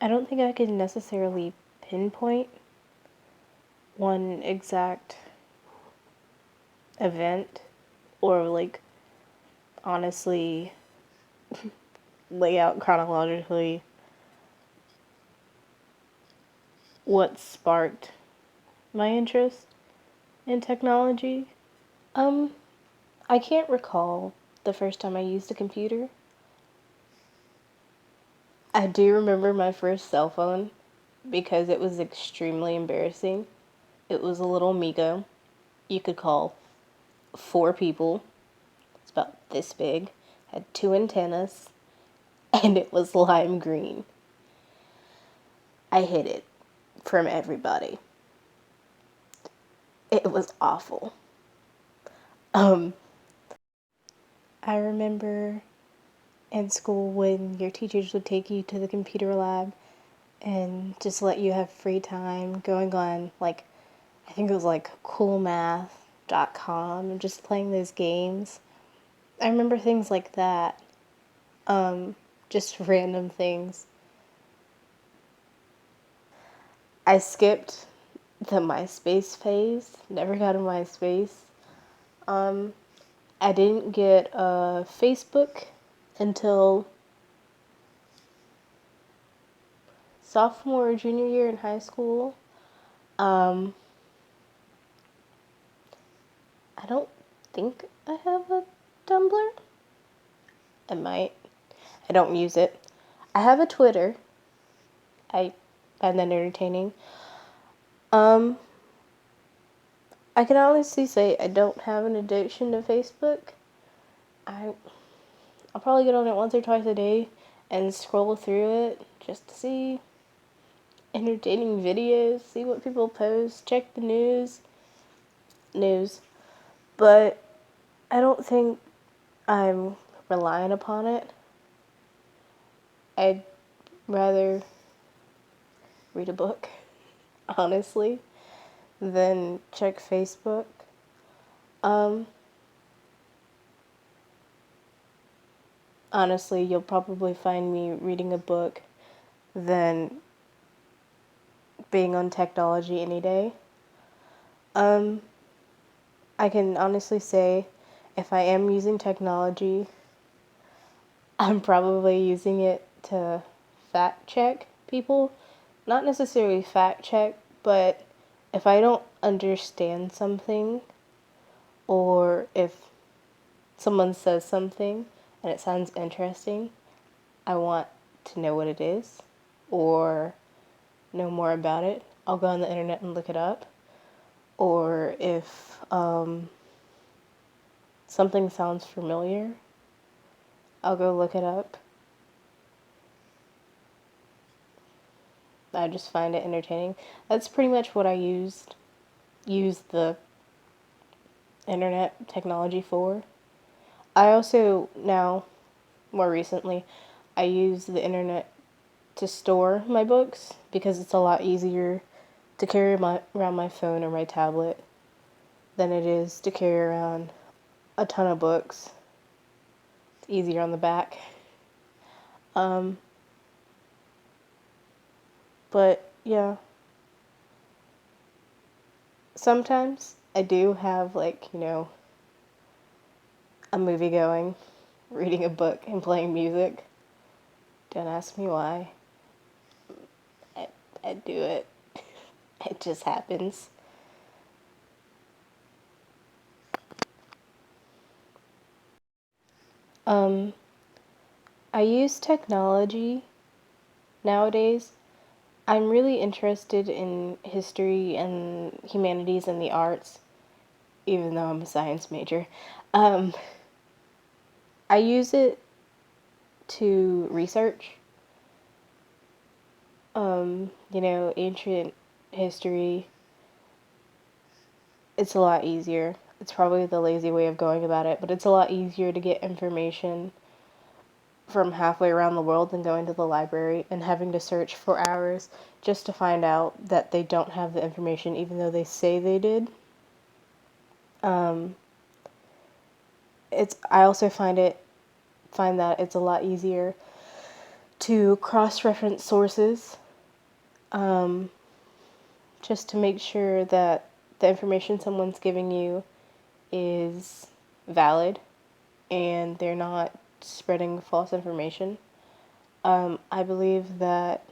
I don't think I can necessarily pinpoint one exact event or like honestly lay out chronologically what sparked my interest in technology. Um, I can't recall the first time I used a computer. I do remember my first cell phone because it was extremely embarrassing. It was a little Migo. You could call four people. It's about this big. Had two antennas, and it was lime green. I hid it from everybody. It was awful. Um, I remember in school when your teachers would take you to the computer lab and just let you have free time going on, like, I think it was like coolmath.com and just playing those games. I remember things like that. Just random things. I skipped the MySpace phase, never got a MySpace. Um, I didn't get a Facebook until sophomore or junior year in high school. Um, I don't think I have a Tumblr. I might. I don't use it. I have a Twitter. I find that entertaining. Um, I can honestly say I don't have an addiction to Facebook. I I'll probably get on it once or twice a day and scroll through it just to see entertaining videos, see what people post, check the news. But I don't think I'm relying upon it. I'd rather read a book, honestly, than check Facebook. Um, Honestly, you'll probably find me reading a book than being on technology any day. Um, I can honestly say if I am using technology, I'm probably using it to fact check people. Not necessarily fact check, but if I don't understand something or if someone says something and it sounds interesting, I want to know what it is or know more about it. I'll go on the internet and look it up. Or if something sounds familiar, I'll go look it up. I just find it entertaining. That's pretty much what I use the internet technology for. I also now, more recently, I use the internet to store my books because it's a lot easier to carry around my phone or my tablet than it is to carry around a ton of books. It's easier on the back. Um, but yeah, sometimes I do have a movie going, reading a book, and playing music. Don't ask me why. I, I do it. It just happens. Um, I use technology nowadays. I'm really interested in history and humanities and the arts, even though I'm a science major. Um, I use it to research, ancient history. It's a lot easier. It's probably the lazy way of going about it, but it's a lot easier to get information from halfway around the world than going to the library and having to search for hours just to find out that they don't have the information even though they say they did. Um, I also find that it's a lot easier to cross-reference sources, just to make sure that the information someone's giving you is valid and they're not spreading false information. I believe that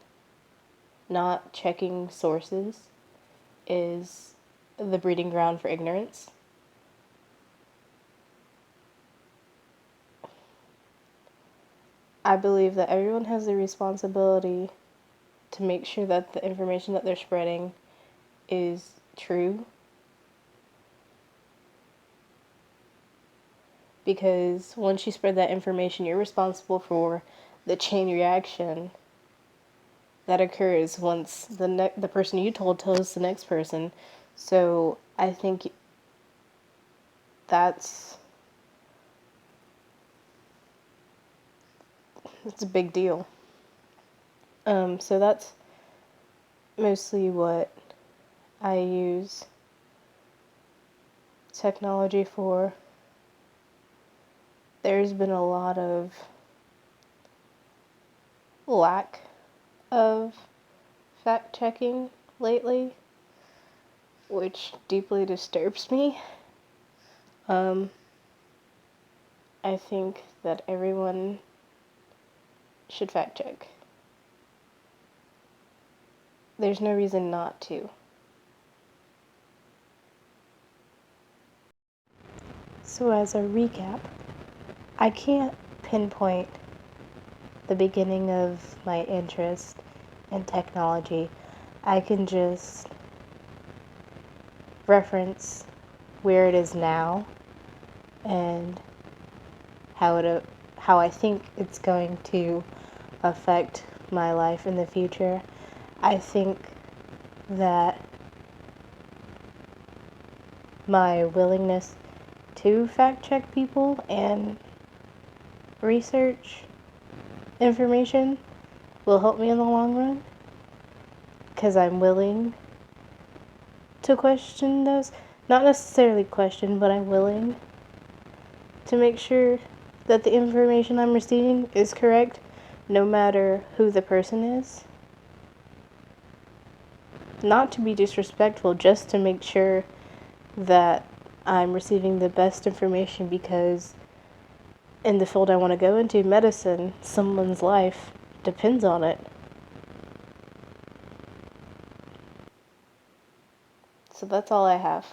not checking sources is the breeding ground for ignorance. I believe that everyone has the responsibility to make sure that the information that they're spreading is true. Because once you spread that information, you're responsible for the chain reaction that occurs once the person you told tells the next person. So I think it's a big deal. So that's mostly what I use technology for. There's been a lot of lack of fact-checking lately, which deeply disturbs me. I think that everyone should fact-check. There's no reason not to. So as a recap, I can't pinpoint the beginning of my interest in technology. I can just reference where it is now and how I think it's going to affect my life in the future. I think that my willingness to fact check people and research information will help me in the long run, because I'm willing to question those. Not necessarily question, but I'm willing to make sure that the information I'm receiving is correct, no matter who the person is. Not to be disrespectful, just to make sure that I'm receiving the best information, because in the field I want to go into, medicine, someone's life depends on it. So that's all I have.